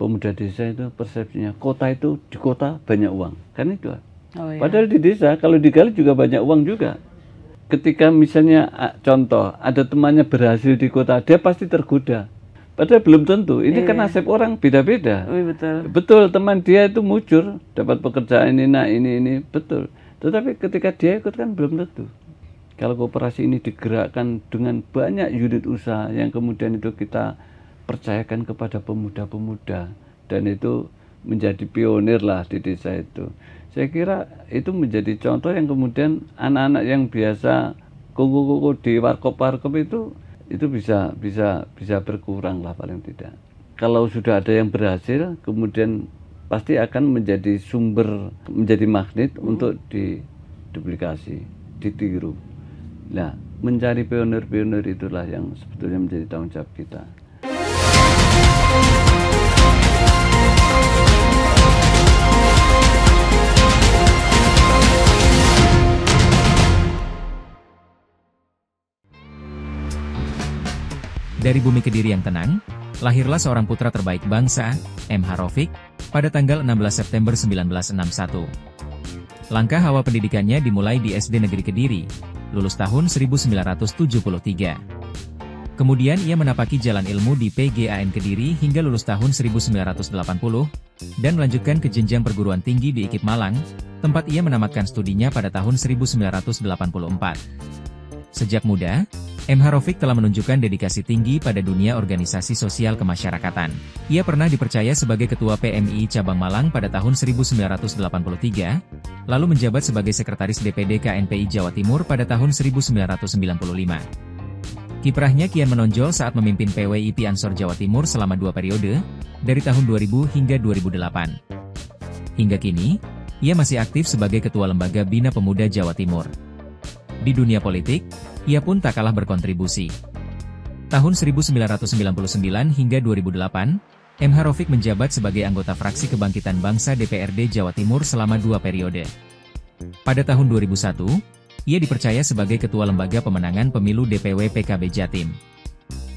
pemuda desa itu persepsinya kota itu di kota banyak uang, kan itu. Oh, iya. Padahal di desa kalau digali juga banyak uang juga. Ketika misalnya contoh ada temannya berhasil di kota, dia pasti tergoda. Padahal belum tentu. Ini kan nasib orang beda-beda. Betul. Betul, teman dia itu mujur, dapat pekerjaan ini betul. Tetapi ketika dia ikut kan belum tentu. Kalau koperasi ini digerakkan dengan banyak unit usaha yang kemudian itu kita percayakan kepada pemuda-pemuda dan itu menjadi pionir lah di desa itu. Saya kira itu menjadi contoh yang kemudian anak-anak yang biasa koko-koko di warkop-warkop itu bisa berkurang lah paling tidak. Kalau sudah ada yang berhasil, kemudian pasti akan menjadi sumber, menjadi magnet untuk diduplikasi, ditiru. Nah, mencari pionir-pionir itulah yang sebetulnya menjadi tanggung jawab kita. Dari bumi Kediri yang tenang, lahirlah seorang putra terbaik bangsa, M.H. Raufik, pada tanggal 16 September 1961. Langkah awal pendidikannya dimulai di SD Negeri Kediri, lulus tahun 1973. Kemudian ia menapaki jalan ilmu di PGAN Kediri hingga lulus tahun 1980, dan melanjutkan ke jenjang perguruan tinggi di IKIP Malang, tempat ia menamatkan studinya pada tahun 1984. Sejak muda, M.H. Raufik telah menunjukkan dedikasi tinggi pada dunia organisasi sosial kemasyarakatan. Ia pernah dipercaya sebagai Ketua PMI Cabang Malang pada tahun 1983, lalu menjabat sebagai Sekretaris DPD KNPI Jawa Timur pada tahun 1995. Kiprahnya kian menonjol saat memimpin PWIP Ansor Jawa Timur selama 2 periode, dari tahun 2000 hingga 2008. Hingga kini, ia masih aktif sebagai Ketua Lembaga Bina Pemuda Jawa Timur. Di dunia politik, ia pun tak kalah berkontribusi. Tahun 1999 hingga 2008, M.H. Raufik menjabat sebagai anggota fraksi Kebangkitan Bangsa DPRD Jawa Timur selama 2 periode. Pada tahun 2001, ia dipercaya sebagai Ketua Lembaga Pemenangan Pemilu DPW PKB Jatim.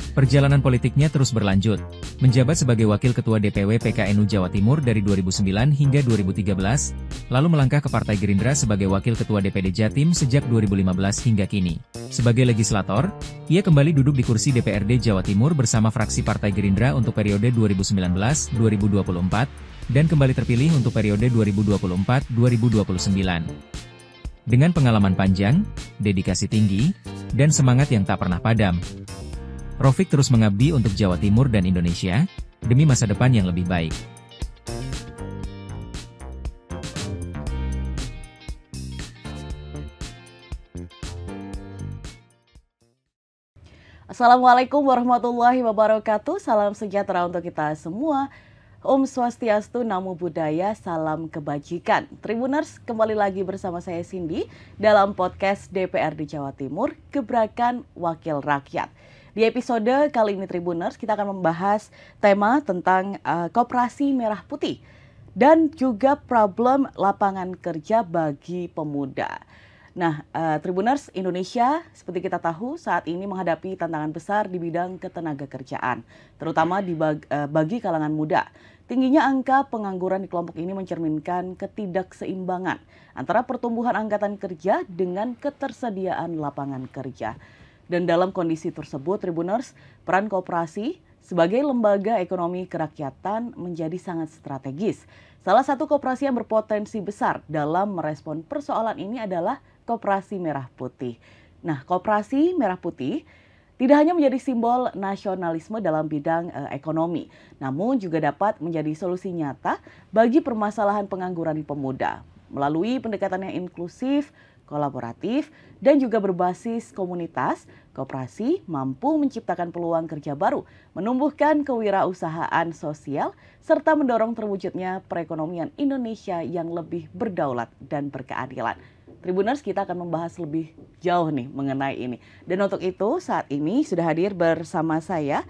Perjalanan politiknya terus berlanjut, menjabat sebagai Wakil Ketua DPW PKNU Jawa Timur dari 2009 hingga 2013, lalu melangkah ke Partai Gerindra sebagai Wakil Ketua DPD Jatim sejak 2015 hingga kini. Sebagai legislator, ia kembali duduk di kursi DPRD Jawa Timur bersama fraksi Partai Gerindra untuk periode 2019-2024, dan kembali terpilih untuk periode 2024-2029. Dengan pengalaman panjang, dedikasi tinggi, dan semangat yang tak pernah padam, Raufik terus mengabdi untuk Jawa Timur dan Indonesia, demi masa depan yang lebih baik. Assalamualaikum warahmatullahi wabarakatuh. Salam sejahtera untuk kita semua. Om Swastiastu, Namo Buddhaya, salam kebajikan. Tribuners, kembali lagi bersama saya Cindy dalam podcast DPRD Jawa Timur, Gebrakan Wakil Rakyat. Di episode kali ini Tribuners, kita akan membahas tema tentang Koperasi Merah Putih dan juga problem lapangan kerja bagi pemuda. Nah, Tribuners, Indonesia seperti kita tahu saat ini menghadapi tantangan besar di bidang ketenagakerjaan, terutama bagi kalangan muda. Tingginya angka pengangguran di kelompok ini mencerminkan ketidakseimbangan antara pertumbuhan angkatan kerja dengan ketersediaan lapangan kerja. Dan dalam kondisi tersebut, Tribuners, peran koperasi sebagai lembaga ekonomi kerakyatan menjadi sangat strategis. Salah satu koperasi yang berpotensi besar dalam merespon persoalan ini adalah Koperasi Merah Putih. Nah, Koperasi Merah Putih tidak hanya menjadi simbol nasionalisme dalam bidang ekonomi, namun juga dapat menjadi solusi nyata bagi permasalahan pengangguran di pemuda. Melalui pendekatan yang inklusif, kolaboratif, dan juga berbasis komunitas, koperasi mampu menciptakan peluang kerja baru, menumbuhkan kewirausahaan sosial, serta mendorong terwujudnya perekonomian Indonesia yang lebih berdaulat dan berkeadilan. Tribuners, kita akan membahas lebih jauh nih mengenai ini. Dan untuk itu, saat ini sudah hadir bersama saya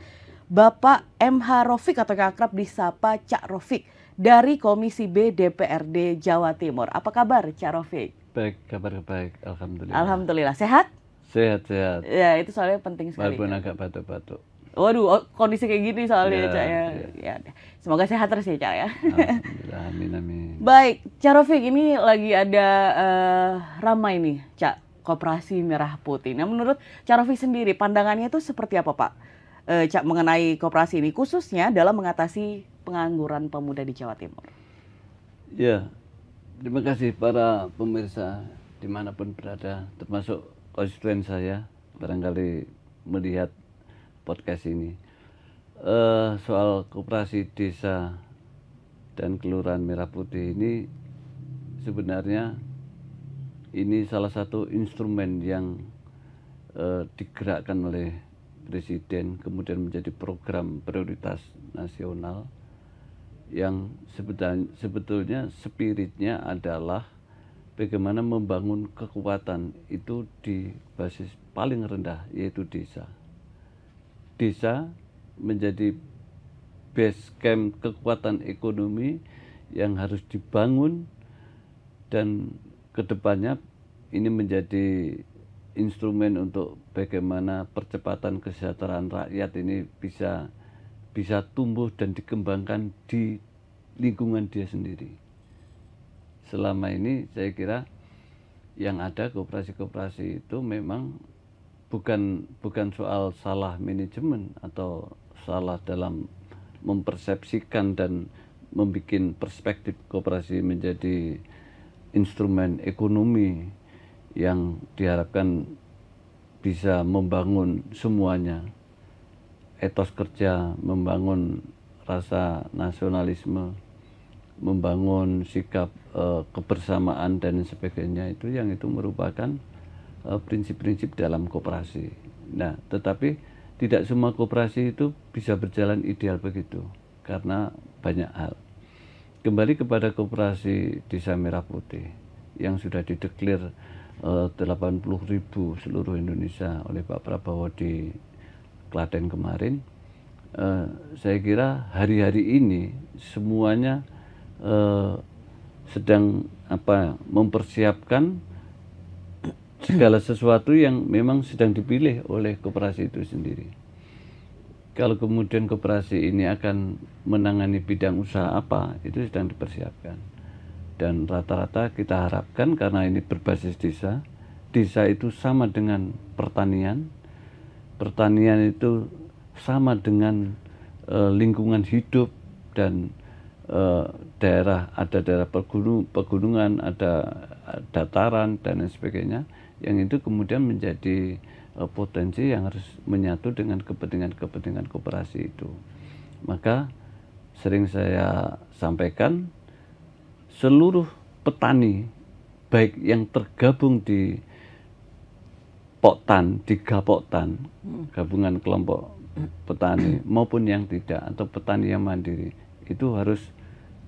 Bapak M.H. Raufik atau akrab disapa Cak Raufik dari Komisi B DPRD Jawa Timur. Apa kabar Cak Raufik? Baik, kabar baik, alhamdulillah. Alhamdulillah, sehat? Sehat. Ya, itu soalnya penting sekali. Walaupun agak batuk-batuk. Waduh, kondisi kayak gini soalnya Ya, Cak ya. ya. Ya, semoga sehat terus ya Cak ya. Alhamdulillah, amin amin. Baik, Cak Rafiq, ini lagi ada ramai nih Cak, Koperasi Merah Putih. Nah menurut Cak Rafiq sendiri, pandangannya itu seperti apa Pak? Cak, mengenai koperasi ini, khususnya dalam mengatasi pengangguran pemuda di Jawa Timur. Ya, terima kasih para pemirsa dimanapun berada, termasuk konstituen saya barangkali melihat podcast ini. Soal koperasi desa dan kelurahan Merah Putih ini sebenarnya ini salah satu instrumen yang digerakkan oleh Presiden, kemudian menjadi program prioritas nasional yang sebetulnya spiritnya adalah bagaimana membangun kekuatan itu di basis paling rendah, yaitu desa. Desa menjadi base camp kekuatan ekonomi yang harus dibangun, dan kedepannya ini menjadi instrumen untuk bagaimana percepatan kesejahteraan rakyat ini bisa tumbuh dan dikembangkan di lingkungan dia sendiri. Selama ini saya kira yang ada koperasi-koperasi itu memang bukan soal salah manajemen atau salah dalam mempersepsikan dan membuat perspektif koperasi menjadi instrumen ekonomi yang diharapkan bisa membangun semuanya, etos kerja, membangun rasa nasionalisme, membangun sikap kebersamaan dan sebagainya, itu merupakan prinsip-prinsip dalam koperasi. Nah, tetapi tidak semua koperasi itu bisa berjalan ideal begitu karena banyak hal. Kembali kepada koperasi Desa Merah Putih yang sudah dideklir 80.000 seluruh Indonesia oleh Pak Prabowo di Klaten kemarin. Saya kira hari-hari ini semuanya sedang mempersiapkan segala sesuatu yang memang sedang dipilih oleh koperasi itu sendiri. Kalau kemudian koperasi ini akan menangani bidang usaha apa, itu sedang dipersiapkan. Dan rata-rata kita harapkan karena ini berbasis desa, desa itu sama dengan pertanian, pertanian itu sama dengan lingkungan hidup, dan ada daerah pegunungan, ada dataran dan lain sebagainya, yang itu kemudian menjadi potensi yang harus menyatu dengan kepentingan koperasi itu. Maka sering saya sampaikan, seluruh petani baik yang tergabung di Poktan, di Gapoktan, gabungan kelompok petani, maupun yang tidak atau petani yang mandiri, itu harus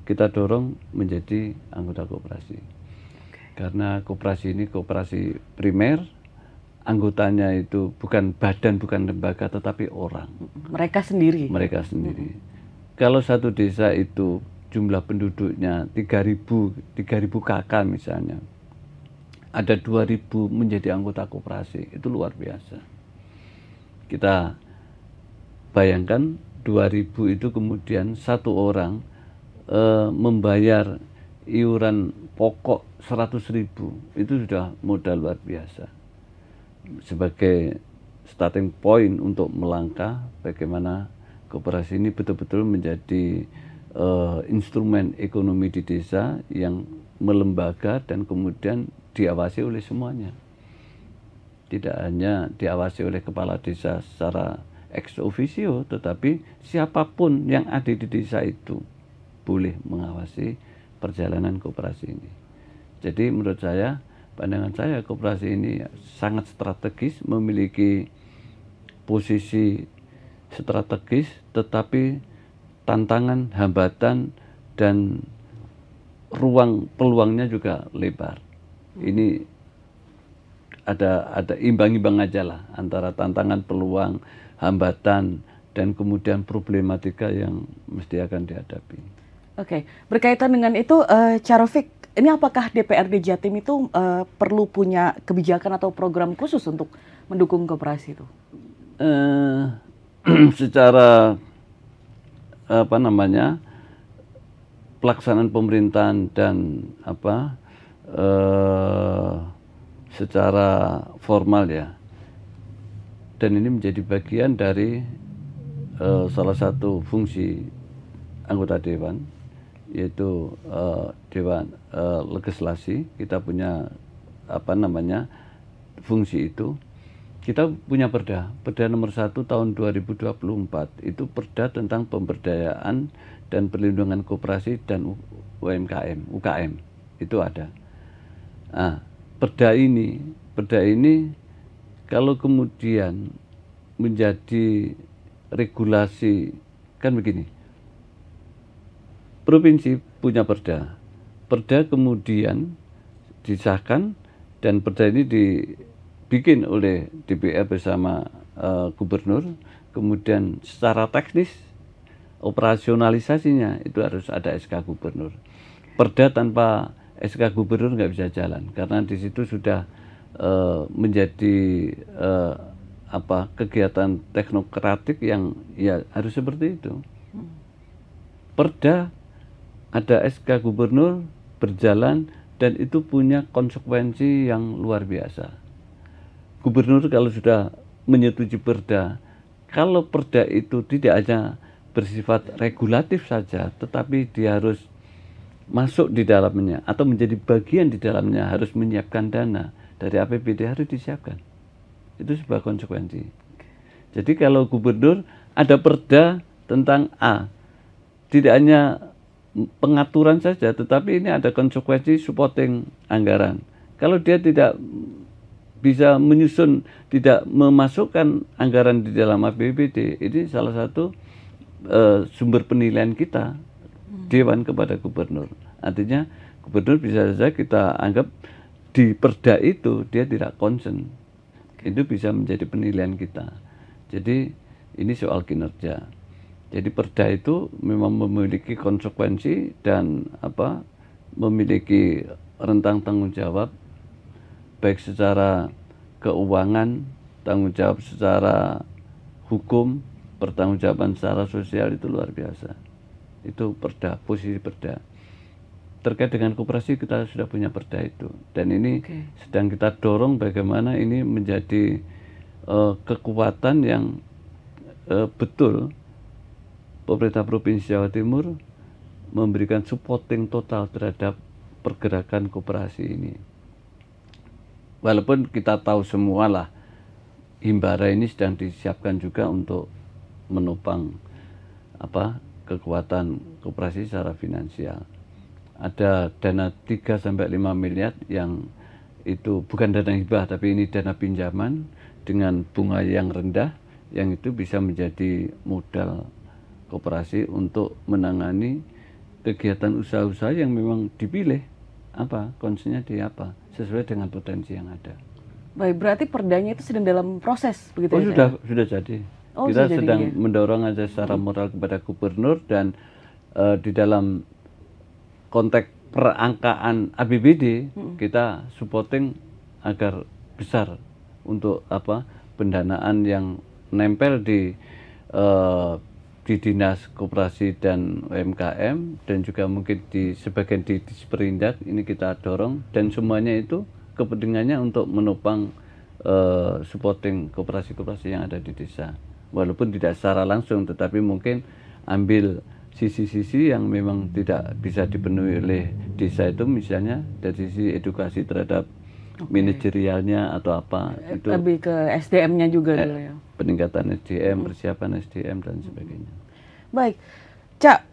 kita dorong menjadi anggota koperasi. Karena koperasi ini koperasi primer, anggotanya itu bukan badan, bukan lembaga, tetapi orang. Mereka sendiri. Mereka sendiri. Kalau satu desa itu jumlah penduduknya 3.000 kakak misalnya, ada 2.000 menjadi anggota koperasi, itu luar biasa. Kita bayangkan 2.000 itu kemudian satu orang membayar iuran pokok 100.000, itu sudah modal luar biasa. Sebagai starting point untuk melangkah bagaimana koperasi ini betul-betul menjadi instrumen ekonomi di desa yang melembaga dan kemudian diawasi oleh semuanya. Tidak hanya diawasi oleh kepala desa secara ex officio, tetapi siapapun yang ada di desa itu boleh mengawasi perjalanan koperasi ini. Jadi menurut saya, pandangan saya, koperasi ini sangat strategis, memiliki posisi strategis, tetapi tantangan, hambatan, dan peluangnya juga lebar. Ini ada imbang-imbang aja lah antara tantangan, peluang, hambatan, dan kemudian problematika yang mesti akan dihadapi. Oke, berkaitan dengan itu, Cak Rafiq, ini apakah DPRD Jatim itu perlu punya kebijakan atau program khusus untuk mendukung koperasi itu? secara apa namanya pelaksanaan pemerintahan dan apa secara formal ya, dan ini menjadi bagian dari salah satu fungsi anggota dewan, yaitu dewan legislasi. Kita punya apa namanya fungsi itu. Kita punya Perda nomor 1 tahun 2024, itu Perda tentang pemberdayaan dan perlindungan koperasi dan UKM, itu ada. Nah, Perda ini kalau kemudian menjadi regulasi, kan begini, provinsi punya Perda kemudian disahkan, dan Perda ini dibikin oleh DPR bersama gubernur, kemudian secara teknis operasionalisasinya itu harus ada SK gubernur. Perda tanpa SK gubernur nggak bisa jalan, karena di situ sudah menjadi kegiatan teknokratik yang ya harus seperti itu. Perda ada SK gubernur berjalan, dan itu punya konsekuensi yang luar biasa. Gubernur kalau sudah menyetujui Perda, kalau Perda itu tidak hanya bersifat regulatif saja, tetapi dia harus masuk di dalamnya atau menjadi bagian di dalamnya, harus menyiapkan dana dari APBD, harus disiapkan. Itu sebuah konsekuensi. Jadi kalau gubernur ada Perda tentang A, tidak hanya pengaturan saja, tetapi ini ada konsekuensi supporting anggaran. Kalau dia tidak bisa menyusun, tidak memasukkan anggaran di dalam APBD, ini salah satu sumber penilaian kita, dewan, kepada gubernur. Artinya gubernur bisa saja kita anggap di Perda itu dia tidak concern. Itu bisa menjadi penilaian kita. Jadi ini soal kinerja. Jadi Perda itu memang memiliki konsekuensi dan memiliki rentang tanggung jawab, baik secara keuangan, tanggung jawab secara hukum, pertanggungjawaban secara sosial, itu luar biasa. Itu Perda, posisi Perda. Terkait dengan koperasi kita sudah punya Perda itu, dan ini sedang kita dorong bagaimana ini menjadi kekuatan yang betul. Pemerintah Provinsi Jawa Timur memberikan supporting total terhadap pergerakan koperasi ini. Walaupun kita tahu semua lah, Himbara ini sedang disiapkan juga untuk menopang kekuatan koperasi secara finansial. Ada dana 3-5 miliar yang itu bukan dana hibah, tapi ini dana pinjaman dengan bunga yang rendah, yang itu bisa menjadi modal koperasi untuk menangani kegiatan usaha-usaha yang memang dipilih concernnya di sesuai dengan potensi yang ada. Baik, berarti Perdanya itu sedang dalam proses begitu ya? Sudah jadi. Kita sedang mendorong aja secara moral kepada gubernur, dan di dalam konteks perangkaan APBD kita supporting agar besar untuk pendanaan yang nempel di Dinas Koperasi dan UMKM, dan juga mungkin di sebagian di Disperindak, ini kita dorong, dan semuanya itu kepentingannya untuk menopang supporting koperasi-koperasi yang ada di desa. Walaupun tidak secara langsung, tetapi mungkin ambil sisi-sisi yang memang tidak bisa dipenuhi oleh desa itu, misalnya dari sisi edukasi terhadap manajerialnya atau itu lebih ke SDM-nya juga dulu ya. Peningkatan SDM, persiapan SDM dan sebagainya. Baik, Cak,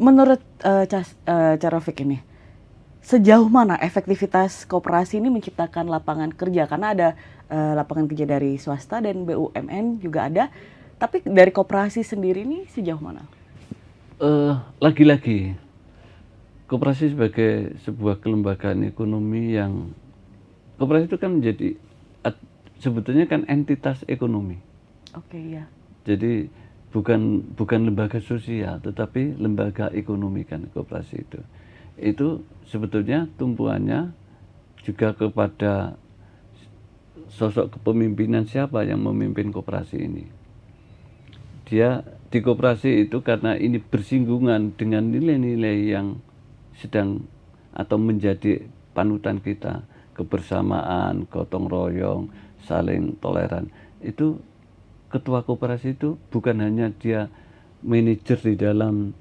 menurut Cak Rafiq ini, sejauh mana efektivitas koperasi ini menciptakan lapangan kerja? Karena ada lapangan kerja dari swasta dan BUMN juga ada, tapi dari koperasi sendiri ini sejauh mana? Lagi-lagi, koperasi sebagai sebuah kelembagaan ekonomi yang koperasi itu kan menjadi sebetulnya kan entitas ekonomi. Ya. Jadi bukan lembaga sosial, tetapi lembaga ekonomi kan koperasi itu. Itu sebetulnya tumpuannya juga kepada sosok kepemimpinan siapa yang memimpin koperasi ini. dia di koperasi itu karena ini bersinggungan dengan nilai-nilai yang sedang atau menjadi panutan kita, kebersamaan, gotong royong, saling toleran. Itu ketua koperasi itu bukan hanya dia manajer di dalam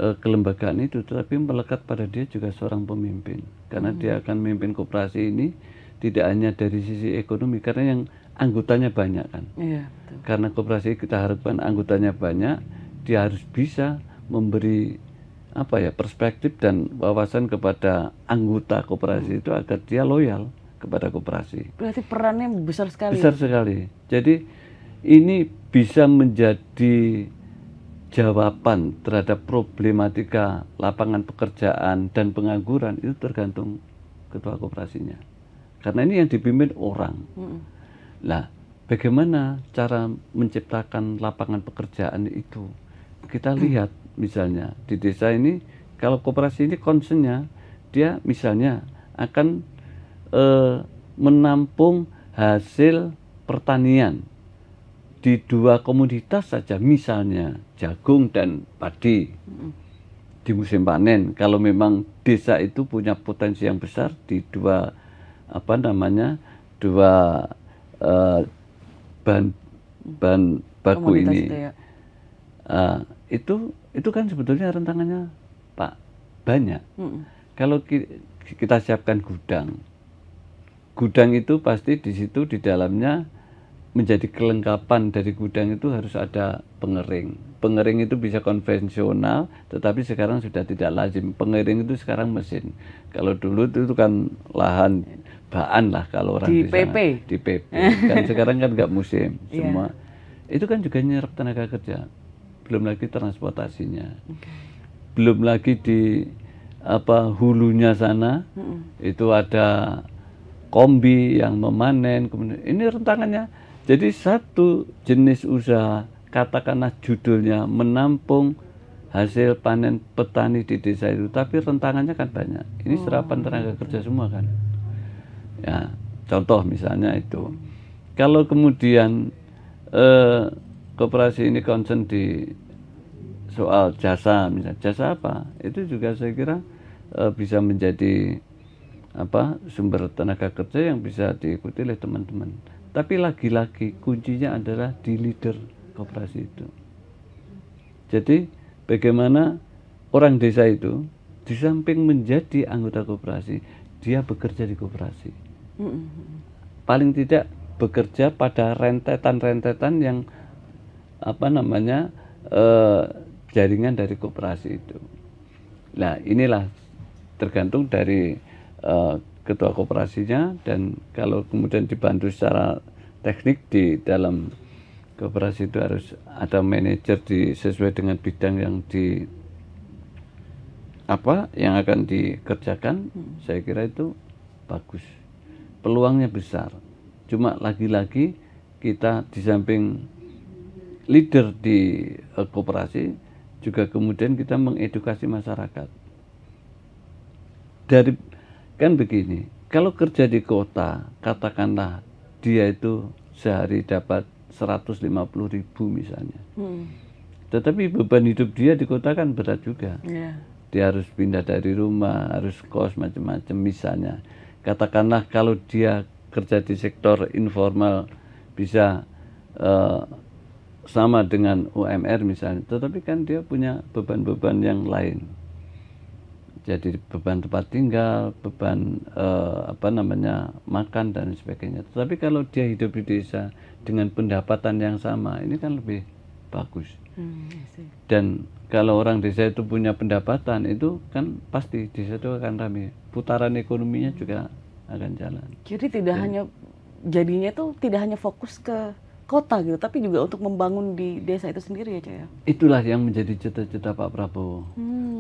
kelembagaan itu, tetapi melekat pada dia juga seorang pemimpin, karena dia akan memimpin koperasi ini tidak hanya dari sisi ekonomi, karena yang anggotanya banyak kan. Iya, betul. Karena koperasi kita harapkan anggotanya banyak, dia harus bisa memberi perspektif dan wawasan kepada anggota koperasi itu agar dia loyal kepada koperasi. Berarti perannya besar sekali. Besar sekali. Jadi ini bisa menjadi jawaban terhadap problematika lapangan pekerjaan dan pengangguran, itu tergantung ketua koperasinya. Karena ini yang dipimpin orang. Lah, bagaimana cara menciptakan lapangan pekerjaan itu? Kita lihat misalnya di desa ini, kalau koperasi ini concernnya, dia misalnya akan menampung hasil pertanian di 2 komoditas saja, misalnya jagung dan padi di musim panen. Kalau memang desa itu punya potensi yang besar di dua bahan baku Komoditas ini, itu ya. itu kan sebetulnya rentangannya Pak banyak. Kalau kita siapkan gudang itu pasti di situ di dalamnya menjadi kelengkapan dari gudang itu harus ada pengering. Pengering itu bisa konvensional, tetapi sekarang sudah tidak lazim. Pengering itu sekarang mesin. Kalau dulu itu kan lahan baan lah kalau orang Di di sana. PP. Di PP. Kan sekarang kan nggak musim semua. Itu kan juga nyerap tenaga kerja. Belum lagi transportasinya. Belum lagi di hulunya sana itu ada kombi yang memanen. Kemudian ini rentangannya. Jadi satu jenis usaha, katakanlah judulnya menampung hasil panen petani di desa itu, tapi rentangannya kan banyak. Ini serapan tenaga kerja semua kan. Ya, contoh misalnya itu. Kalau kemudian koperasi ini concern di soal jasa, misalnya jasa apa? Itu juga saya kira bisa menjadi sumber tenaga kerja yang bisa diikuti oleh teman-teman. Tapi lagi-lagi kuncinya adalah di leader koperasi itu. Jadi bagaimana orang desa itu di samping menjadi anggota koperasi, dia bekerja di koperasi. Paling tidak bekerja pada rentetan-rentetan yang jaringan dari koperasi itu. Nah, inilah tergantung dari ketua koperasinya, dan kalau kemudian dibantu secara teknik di dalam koperasi itu harus ada manajer sesuai dengan bidang yang yang akan dikerjakan. Saya kira itu bagus, peluangnya besar. Cuma lagi-lagi kita di samping leader di koperasi juga kemudian kita mengedukasi masyarakat. Kan begini, kalau kerja di kota, katakanlah dia itu sehari dapat 150.000 misalnya. Tetapi beban hidup dia di kota kan berat juga. Dia harus pindah dari rumah, harus kos macam-macam misalnya. Katakanlah kalau dia kerja di sektor informal bisa sama dengan UMR misalnya, tetapi kan dia punya beban-beban yang lain. Jadi beban tempat tinggal, beban makan dan sebagainya. Tetapi kalau dia hidup di desa dengan pendapatan yang sama, ini kan lebih bagus. Dan kalau orang desa itu punya pendapatan, itu kan pasti desa itu akan ramai. Putaran ekonominya juga akan jalan. Jadi jadinya tuh tidak hanya fokus ke kota gitu, tapi juga untuk membangun di desa itu sendiri ya, Cak ya? Itulah yang menjadi cita-cita Pak Prabowo.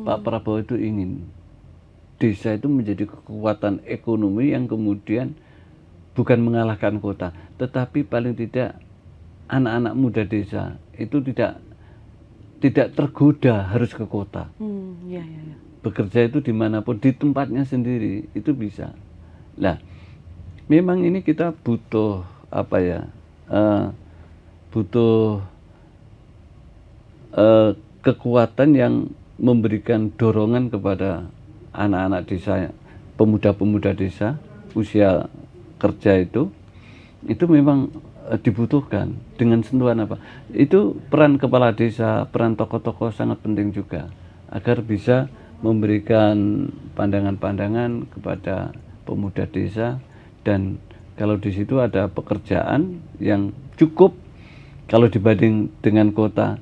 Pak Prabowo itu ingin desa itu menjadi kekuatan ekonomi yang kemudian bukan mengalahkan kota, tetapi paling tidak anak-anak muda desa itu tidak tergoda harus ke kota. Bekerja itu dimanapun, di tempatnya sendiri itu bisa. Nah, memang ini kita butuh butuh kekuatan yang memberikan dorongan kepada anak-anak desa, pemuda-pemuda desa usia kerja itu memang dibutuhkan. Dengan sentuhan apa? Itu peran kepala desa, peran tokoh-tokoh sangat penting juga agar bisa memberikan pandangan-pandangan kepada pemuda desa, dan kalau di situ ada pekerjaan yang cukup kalau dibanding dengan kota.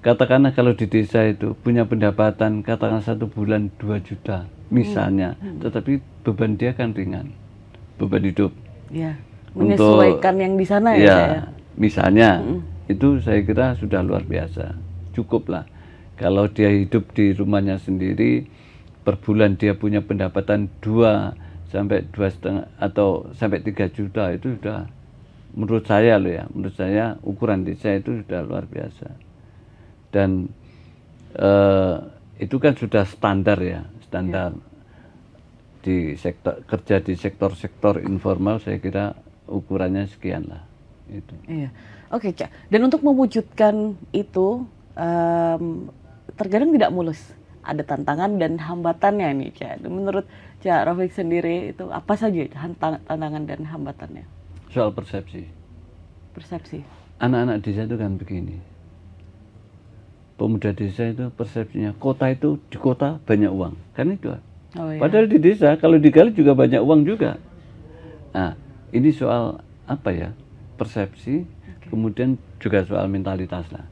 Katakanlah kalau di desa itu punya pendapatan katakan 1 bulan 2 juta misalnya, tetapi beban dia kan ringan, beban hidup. Ya, menyesuaikan yang di sana ya. Ya, misalnya itu saya kira sudah luar biasa, cukup lah. Kalau dia hidup di rumahnya sendiri, per bulan dia punya pendapatan 2 sampai 2,5 atau sampai 3 juta, itu sudah, menurut saya loh ya, menurut saya ukuran desa itu sudah luar biasa. Dan itu kan sudah standar ya, standar di sektor kerja di sektor-sektor informal, saya kira ukurannya sekian lah itu. Iya, oke Cak. Dan untuk mewujudkan itu terkadang tidak mulus, ada tantangan dan hambatannya nih Cak. Menurut Cak Rafiq sendiri itu apa saja tantangan dan hambatannya? Soal persepsi. Persepsi. Anak-anak desa itu kan begini. Pemuda desa itu persepsinya kota itu, di kota banyak uang, kan itu. Oh, iya. Padahal di desa kalau digali juga banyak uang juga. Nah, ini soal apa ya? Persepsi, kemudian juga soal mentalitas lah.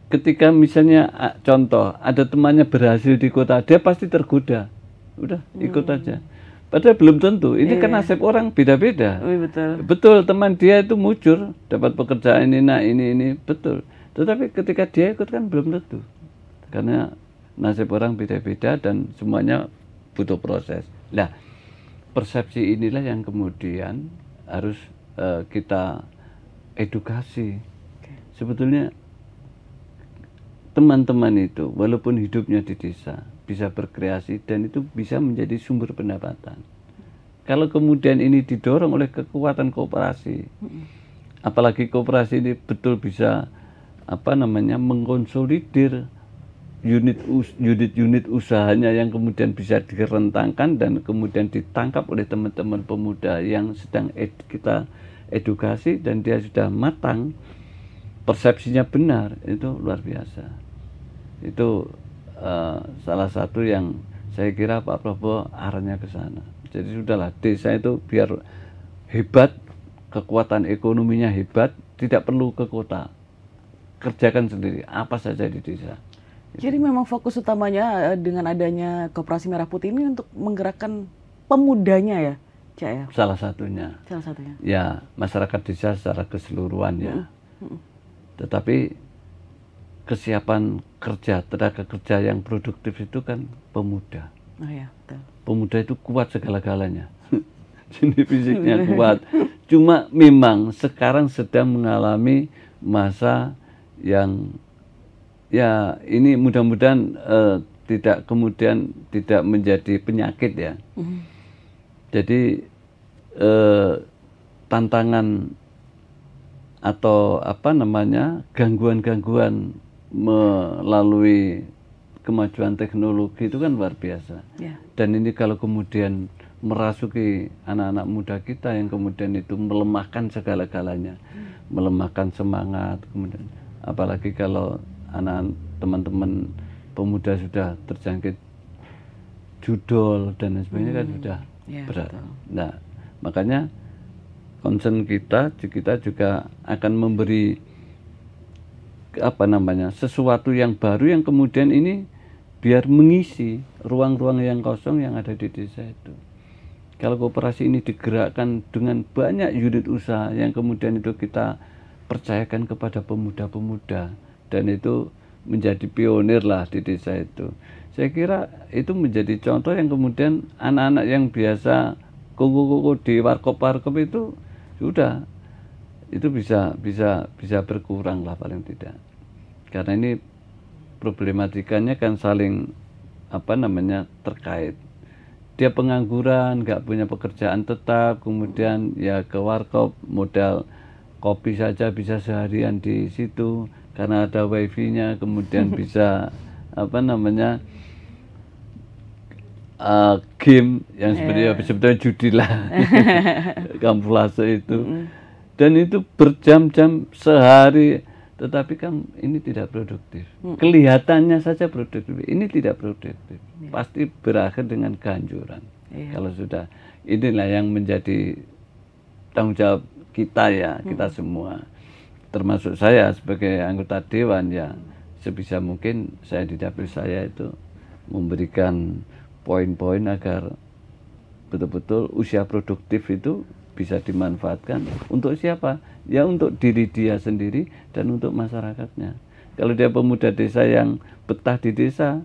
Ketika misalnya contoh ada temannya berhasil di kota, dia pasti tergoda, udah ikut aja. Padahal belum tentu. Ini kan nasib orang beda-beda. Betul. Betul, teman dia itu mujur, dapat pekerjaan ini betul. Tetapi ketika dia ikut kan belum tentu, karena nasib orang beda-beda dan semuanya butuh proses. Nah, persepsi inilah yang kemudian harus kita edukasi. Sebetulnya teman-teman itu walaupun hidupnya di desa bisa berkreasi dan itu bisa menjadi sumber pendapatan. Kalau kemudian ini didorong oleh kekuatan koperasi, apalagi koperasi ini betul bisa mengkonsolidir unit usahanya yang kemudian bisa direntangkan dan kemudian ditangkap oleh teman-teman pemuda yang sedang kita edukasi dan dia sudah matang, persepsinya benar, itu luar biasa. Itu salah satu yang saya kira Pak Prabowo arahnya ke sana. Jadi sudahlah, desa itu biar hebat, kekuatan ekonominya hebat, tidak perlu ke kota. Kerjakan sendiri apa saja di desa. Jadi memang fokus utamanya dengan adanya Koperasi Merah Putih ini untuk menggerakkan pemudanya ya, Cak ya? Salah satunya. Salah satunya. Ya, masyarakat desa secara keseluruhan ya. Tetapi kesiapan kerja, tenaga kerja yang produktif itu kan pemuda. Oh ya, betul. Pemuda itu kuat segala-galanya. Jadi fisiknya kuat. Cuma memang sekarang sedang mengalami masa yang ya ini mudah-mudahan tidak kemudian tidak menjadi penyakit ya. Jadi tantangan atau gangguan-gangguan melalui kemajuan teknologi itu kan luar biasa. Dan ini kalau kemudian merasuki anak-anak muda kita yang kemudian itu melemahkan segala-galanya, melemahkan semangat, kemudian apalagi kalau anak teman-teman pemuda sudah terjangkit judol dan lain sebagainya kan sudah berat. Betul. Nah, makanya concern kita juga akan memberi sesuatu yang baru yang kemudian ini biar mengisi ruang-ruang yang kosong yang ada di desa itu. Kalau koperasi ini digerakkan dengan banyak unit usaha yang kemudian itu kita percayakan kepada pemuda-pemuda dan itu menjadi pionir lah di desa itu. Saya kira itu menjadi contoh yang kemudian anak-anak yang biasa koko-koko di warkop-warkop itu sudah itu bisa berkurang lah paling tidak. Karena ini problematikanya kan saling terkait. Dia pengangguran, nggak punya pekerjaan tetap, kemudian ya ke warkop modal kopi saja bisa seharian di situ karena ada wifi-nya, kemudian bisa apa namanya game yang sebetulnya judi lah, kamuflase itu, dan itu berjam-jam sehari, tetapi kan ini tidak produktif. Kelihatannya saja produktif, ini tidak produktif, pasti berakhir dengan kehancuran. Kalau sudah, inilah yang menjadi tanggung jawab kita ya, kita semua, termasuk saya sebagai anggota dewan ya, sebisa mungkin saya di dapil saya itu memberikan poin-poin agar betul-betul usia produktif itu bisa dimanfaatkan untuk siapa? Ya untuk diri dia sendiri dan untuk masyarakatnya. Kalau dia pemuda desa yang betah di desa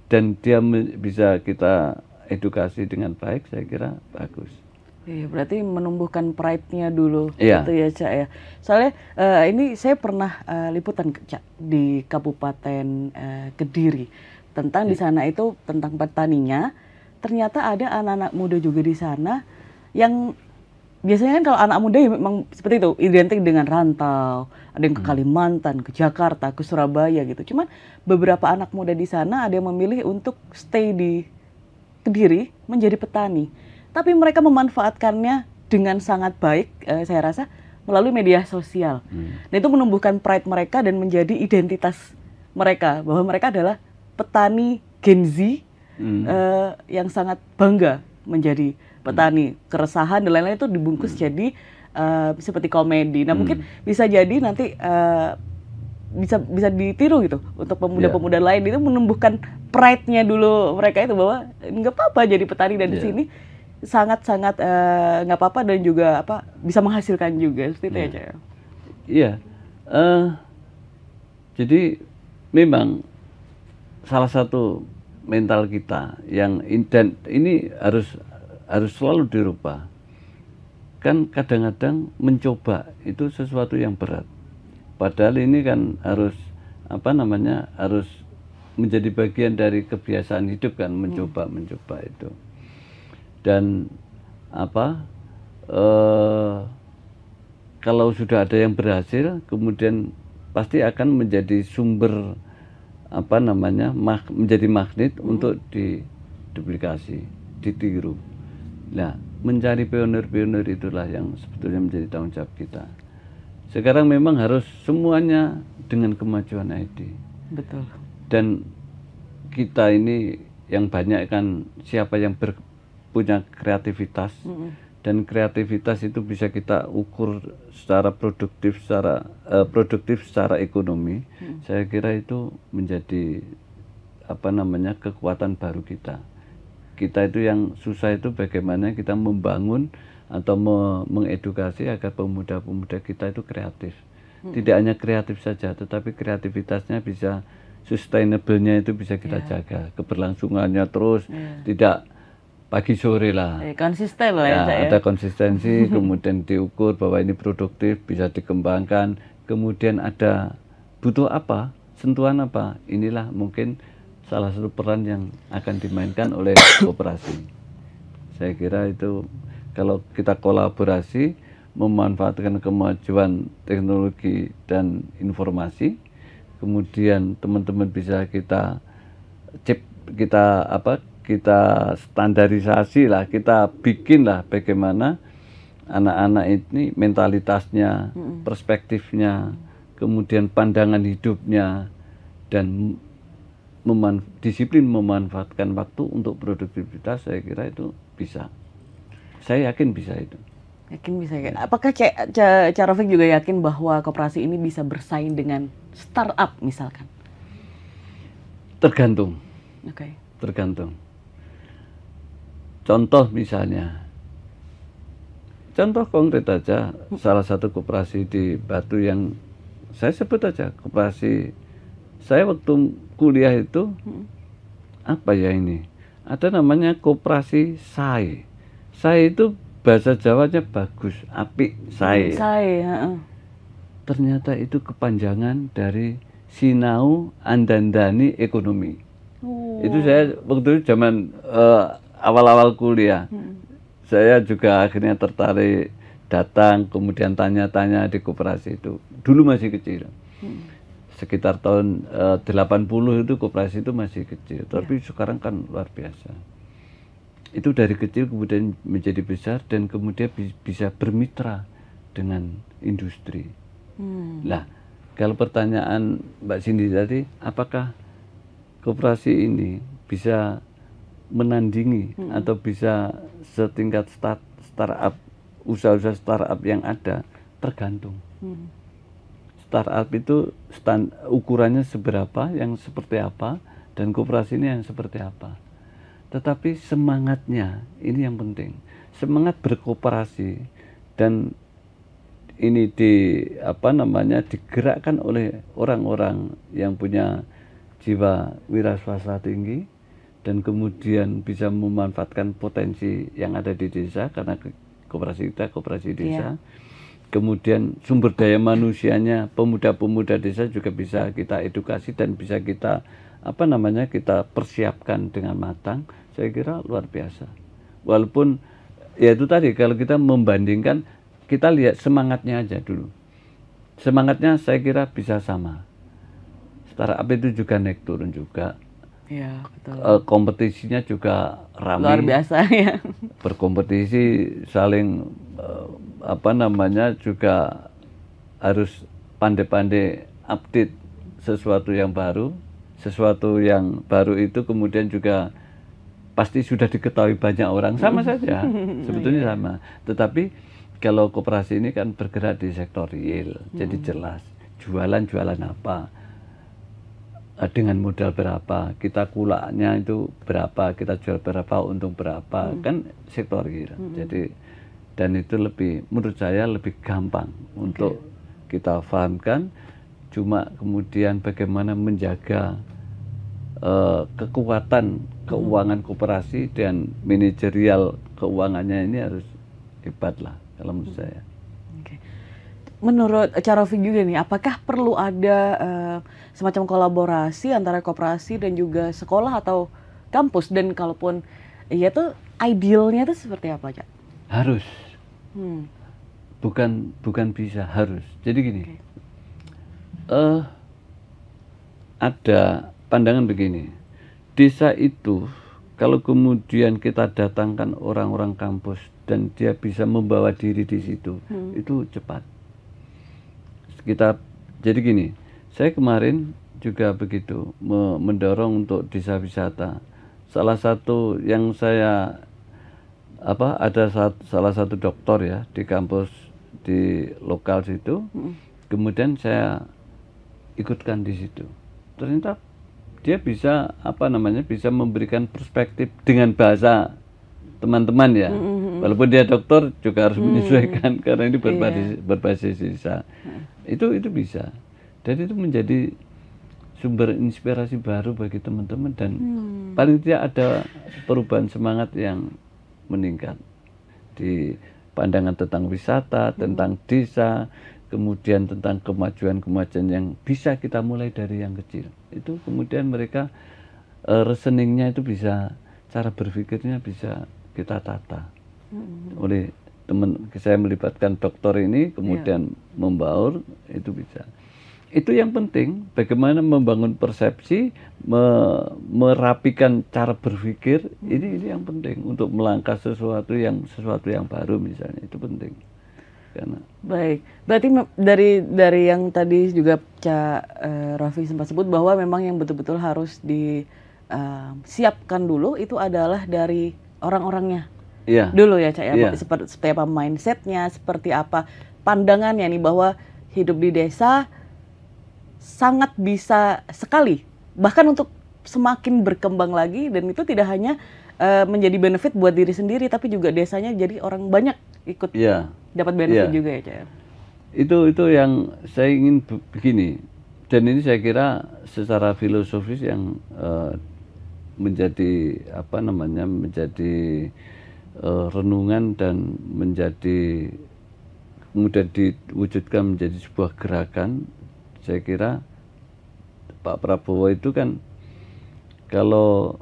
dan dia bisa kita edukasi dengan baik, saya kira bagus. Iya, berarti menumbuhkan pride-nya dulu, Iya. gitu ya, Cak ya. Soalnya ini saya pernah liputan, Cak, di Kabupaten Kediri tentang di sana itu tentang petaninya. Ternyata ada anak-anak muda juga di sana yang biasanya kan kalau anak muda ya memang seperti itu, identik dengan rantau, ada yang ke Kalimantan, ke Jakarta, ke Surabaya gitu. Cuman beberapa anak muda di sana ada yang memilih untuk stay di Kediri menjadi petani. Tapi mereka memanfaatkannya dengan sangat baik, saya rasa, melalui media sosial. Nah itu menumbuhkan pride mereka dan menjadi identitas mereka, bahwa mereka adalah petani Gen Z yang sangat bangga menjadi petani. Keresahan dan lain-lain itu dibungkus jadi seperti komedi. Nah mungkin bisa jadi nanti bisa ditiru gitu untuk pemuda-pemuda lain, itu menumbuhkan pride-nya dulu mereka itu, bahwa nggak apa-apa jadi petani dan di sini sangat-sangat nggak apa-apa dan juga bisa menghasilkan juga, seperti itu ya, Cak. Iya, jadi memang salah satu mental kita yang dan ini harus selalu dirubah. Kan kadang-kadang mencoba itu sesuatu yang berat. Padahal ini kan harus harus menjadi bagian dari kebiasaan hidup kan, mencoba itu. Dan kalau sudah ada yang berhasil, kemudian pasti akan menjadi sumber menjadi magnet untuk diduplikasi, ditiru. Nah, mencari pionir-pionir itulah yang sebetulnya menjadi tanggung jawab kita. Sekarang memang harus semuanya dengan kemajuan IT. Betul. Dan kita ini yang banyak kan siapa yang punya kreativitas, dan kreativitas itu bisa kita ukur secara produktif secara ekonomi. Saya kira itu menjadi kekuatan baru kita. Kita itu yang susah itu bagaimana kita membangun atau mengedukasi agar pemuda-pemuda kita itu kreatif. Tidak hanya kreatif saja, tetapi kreativitasnya bisa sustainable-nya itu bisa kita jaga, keberlangsungannya terus, tidak pagi sore lah. Konsisten lah ya, Cak, ya. Ada konsistensi, kemudian diukur bahwa ini produktif, bisa dikembangkan, kemudian ada butuh apa, sentuhan apa, inilah mungkin salah satu peran yang akan dimainkan oleh koperasi. Saya kira itu kalau kita kolaborasi, memanfaatkan kemajuan teknologi dan informasi, kemudian teman-teman bisa kita standarisasi lah, kita bikin lah bagaimana anak-anak ini mentalitasnya, perspektifnya, kemudian pandangan hidupnya, dan disiplin memanfaatkan waktu untuk produktivitas. Saya kira itu bisa. Saya yakin bisa itu. Yakin bisa ya. Apakah Cak Rafiq juga yakin bahwa koperasi ini bisa bersaing dengan startup misalkan? Tergantung. Oke. Tergantung. Contoh misalnya, contoh konkret aja, salah satu koperasi di Batu yang saya sebut aja, koperasi saya waktu kuliah itu, apa ya ini, ada namanya koperasi SAE. SAE itu bahasa Jawanya bagus, apik, SAE. SAE, Ternyata itu kepanjangan dari Sinau Andandani Ekonomi. Itu saya waktu itu zaman awal-awal kuliah, saya juga akhirnya tertarik, datang kemudian tanya-tanya di koperasi itu. Dulu masih kecil. sekitar tahun 80 itu koperasi itu masih kecil, tapi sekarang kan luar biasa. Itu dari kecil kemudian menjadi besar dan kemudian bisa bermitra dengan industri. Lah, kalau pertanyaan Mbak Cindy tadi, apakah koperasi ini bisa menandingi atau bisa setingkat startup, usaha-usaha startup yang ada? Tergantung. Startup itu ukurannya seberapa, yang seperti apa, dan koperasi ini yang seperti apa. Tetapi semangatnya ini yang penting. Semangat berkooperasi dan ini digerakkan oleh orang-orang yang punya jiwa wira swasta tinggi dan kemudian bisa memanfaatkan potensi yang ada di desa, karena koperasi kita koperasi desa. Kemudian sumber daya manusianya, pemuda-pemuda desa juga bisa kita edukasi dan bisa kita kita persiapkan dengan matang. Saya kira luar biasa. Walaupun ya itu tadi, kalau kita membandingkan, kita lihat semangatnya aja dulu. Semangatnya saya kira bisa sama. Startup itu juga naik turun juga. Ya, betul. Kompetisinya juga ramai. Luar biasa ya. Berkompetisi, saling juga harus pandai-pandai update sesuatu yang baru. Sesuatu yang baru itu kemudian juga pasti sudah diketahui banyak orang, sama saja. Sebetulnya sama. Tetapi kalau koperasi ini kan bergerak di sektor real, jadi jelas jualan apa, dengan modal berapa, kita kulaknya itu berapa, kita jual berapa, untung berapa, kan sektor real. Jadi dan itu menurut saya lebih gampang untuk kita fahamkan. Cuma kemudian bagaimana menjaga kekuatan keuangan koperasi dan manajerial keuangannya ini harus hebat lah kalau menurut saya. Menurut Cak Rafiq juga nih, apakah perlu ada semacam kolaborasi antara koperasi dan juga sekolah atau kampus? Dan kalaupun iya tuh idealnya tuh seperti apa, Cak? Harus. Bukan bisa, harus. Jadi gini, ada pandangan begini, desa itu kalau kemudian kita datangkan orang-orang kampus dan dia bisa membawa diri di situ, itu cepat. Jadi gini, saya kemarin juga begitu mendorong untuk desa wisata. Salah satu yang saya salah satu dokter ya di kampus di lokal situ, kemudian saya ikutkan di situ. Ternyata dia bisa bisa memberikan perspektif dengan bahasa teman-teman ya. Walaupun dia dokter juga harus menyesuaikan karena ini berbasis desa. Itu bisa. Dan itu menjadi sumber inspirasi baru bagi teman-teman dan paling tidak ada perubahan semangat yang meningkat di pandangan tentang wisata, tentang desa, kemudian tentang kemajuan-kemajuan yang bisa kita mulai dari yang kecil. Itu kemudian mereka reasoningnya itu bisa, cara berpikirnya bisa kita tata. Oleh teman saya melibatkan dokter ini, kemudian membaur, itu bisa. Itu yang penting, bagaimana membangun persepsi, merapikan cara berpikir, ini yang penting untuk melangkah sesuatu yang baru misalnya, itu penting. Karena baik, berarti dari yang tadi juga Cak Rafiq sempat sebut bahwa memang yang betul-betul harus disiapkan dulu itu adalah dari orang-orangnya dulu ya Cak ya, seperti apa mindsetnya, seperti apa pandangannya nih bahwa hidup di desa sangat bisa sekali bahkan untuk semakin berkembang lagi, dan itu tidak hanya menjadi benefit buat diri sendiri tapi juga desanya jadi orang banyak ikut dapat benefit juga ya Cak. Itu yang saya ingin begini, dan ini saya kira secara filosofis yang menjadi menjadi renungan dan menjadi kemudian diwujudkan menjadi sebuah gerakan. Saya kira Pak Prabowo itu kan kalau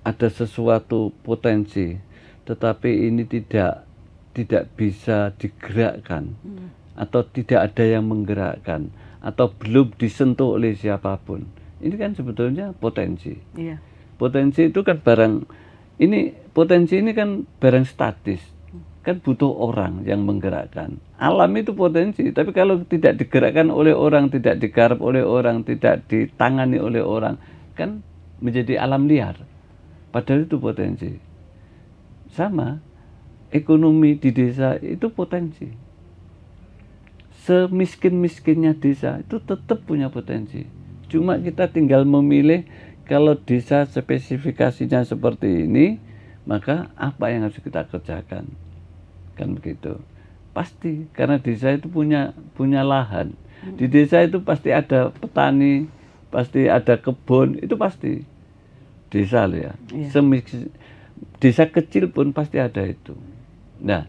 ada sesuatu potensi tetapi ini tidak bisa digerakkan atau tidak ada yang menggerakkan atau belum disentuh oleh siapapun. Ini kan sebetulnya potensi. Iya. Potensi itu kan potensi ini kan barang statis. Kan butuh orang yang menggerakkan. Alam itu potensi, tapi kalau tidak digerakkan oleh orang, tidak digarap oleh orang, tidak ditangani oleh orang, kan menjadi alam liar. Padahal itu potensi. Sama, ekonomi di desa itu potensi. Semiskin-miskinnya desa itu tetap punya potensi. Cuma kita tinggal memilih, kalau desa spesifikasinya seperti ini, maka apa yang harus kita kerjakan. Kan begitu. Pasti, karena desa itu punya lahan. Di desa itu pasti ada petani, pasti ada kebun, itu pasti. Desa loh ya. Desa kecil pun pasti ada itu. Nah,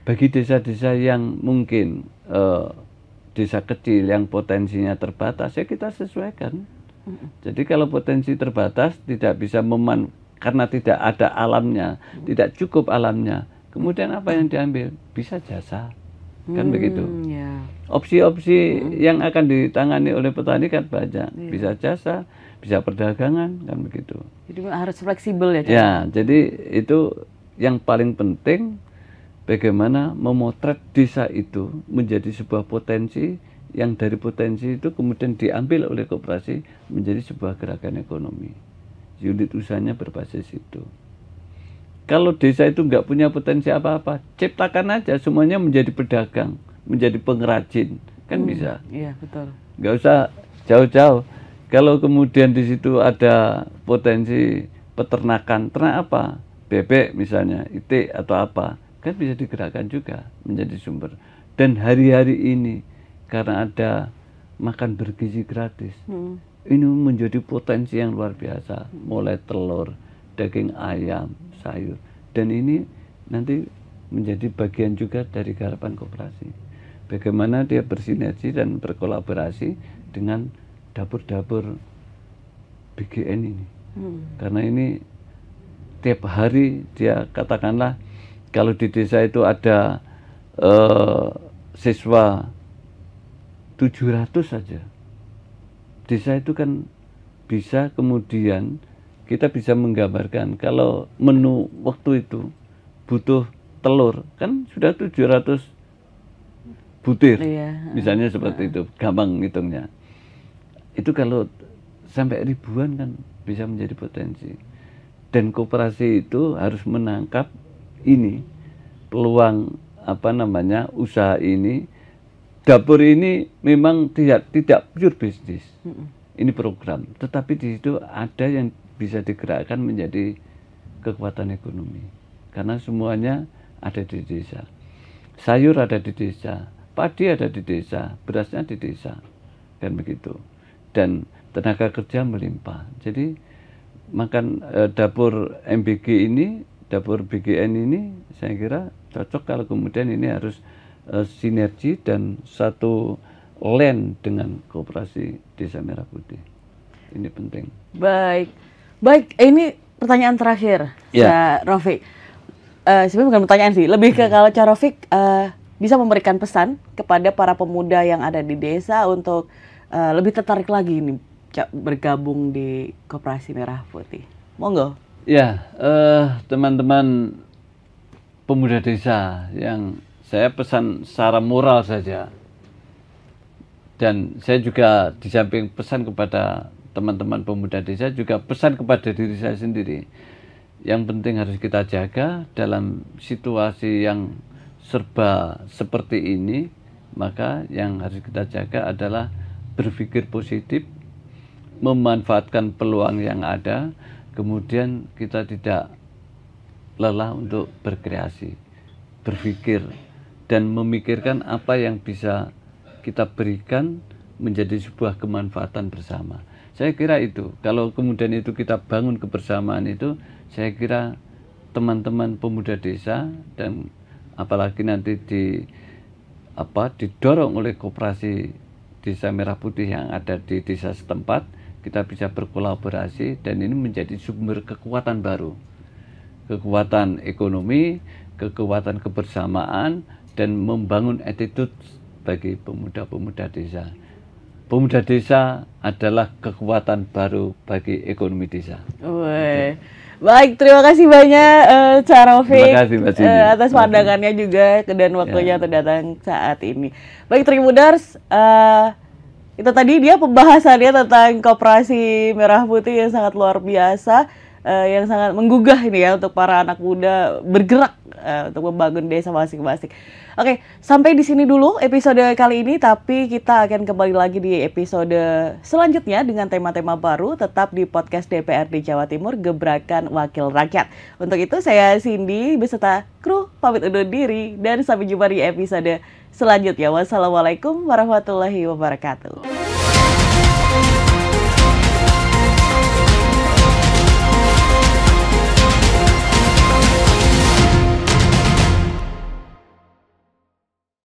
bagi desa-desa yang mungkin desa kecil yang potensinya terbatas, ya kita sesuaikan. Jadi kalau potensi terbatas, tidak bisa karena tidak ada alamnya, tidak cukup alamnya, kemudian apa yang diambil? Bisa jasa, kan begitu. Opsi-opsi yang akan ditangani oleh petani kan banyak, bisa jasa, bisa perdagangan, kan begitu. Jadi harus fleksibel ya. Ya, jadi itu yang paling penting, bagaimana memotret desa itu menjadi sebuah potensi, yang dari potensi itu kemudian diambil oleh koperasi menjadi sebuah gerakan ekonomi. Unit usahanya berbasis itu. Kalau desa itu nggak punya potensi apa-apa, ciptakan aja semuanya menjadi pedagang, menjadi pengrajin, kan bisa. Iya, betul. Nggak usah jauh-jauh. Kalau kemudian di situ ada potensi peternakan, ternak apa? Bebek misalnya, itik atau apa, kan bisa digerakkan juga menjadi sumber. Dan hari-hari ini karena ada makan bergizi gratis, ini menjadi potensi yang luar biasa, mulai telur, daging ayam, sayur, dan ini nanti menjadi bagian juga dari garapan koperasi. Bagaimana dia bersinergi dan berkolaborasi dengan dapur-dapur BGN ini, karena ini tiap hari dia katakanlah kalau di desa itu ada siswa 700 saja. Desa itu kan bisa kemudian kita bisa menggambarkan kalau menu waktu itu butuh telur kan sudah 700 butir. Misalnya seperti itu, gampang ngitungnya. Itu kalau sampai ribuan kan bisa menjadi potensi. Dan koperasi itu harus menangkap ini peluang usaha ini. Dapur ini memang tidak pure bisnis, ini program. Tetapi di situ ada yang bisa digerakkan menjadi kekuatan ekonomi. Karena semuanya ada di desa. Sayur ada di desa, padi ada di desa, berasnya di desa, kan begitu. Dan tenaga kerja melimpah. Jadi dapur MBG ini, dapur BGN ini, saya kira cocok kalau kemudian ini harus sinergi dan satu lane dengan koperasi Desa Merah Putih. Ini penting. Baik, ini pertanyaan terakhir, Cak Raufik. Sebenarnya bukan pertanyaan sih, lebih ke kalau Cak Raufik bisa memberikan pesan kepada para pemuda yang ada di desa untuk lebih tertarik lagi nih bergabung di Koperasi Merah Putih. Monggo. Ya, teman-teman pemuda desa yang saya pesan secara moral saja, dan saya juga di samping pesan kepada teman-teman pemuda desa juga pesan kepada diri saya sendiri. Yang penting harus kita jaga dalam situasi yang serba seperti ini, maka yang harus kita jaga adalah berpikir positif, memanfaatkan peluang yang ada, kemudian kita tidak lelah untuk berkreasi, berpikir, dan memikirkan apa yang bisa kita berikan menjadi sebuah kemanfaatan bersama. Saya kira itu, kalau kemudian itu kita bangun kebersamaan itu, saya kira teman-teman pemuda desa dan apalagi nanti didorong oleh koperasi Desa Merah Putih yang ada di desa setempat, kita bisa berkolaborasi dan ini menjadi sumber kekuatan baru. Kekuatan ekonomi, kekuatan kebersamaan, dan membangun attitude bagi pemuda-pemuda desa. pemuda desa adalah kekuatan baru bagi ekonomi desa. Wih. Baik, terima kasih banyak Cak Rafiq Terima kasih, Mbak Cindy. atas pandangannya juga dan waktunya untuk datang saat ini. Baik, Tribuners, itu tadi dia pembahasannya tentang Koperasi Merah Putih yang sangat luar biasa, yang sangat menggugah ini ya untuk para anak muda bergerak untuk membangun desa masing-masing. Oke, sampai di sini dulu episode kali ini, tapi kita akan kembali lagi di episode selanjutnya dengan tema-tema baru, tetap di podcast DPRD Jawa Timur, Gebrakan Wakil Rakyat. Untuk itu saya Cindy beserta kru pamit undur diri dan sampai jumpa di episode selanjutnya. Wassalamualaikum warahmatullahi wabarakatuh.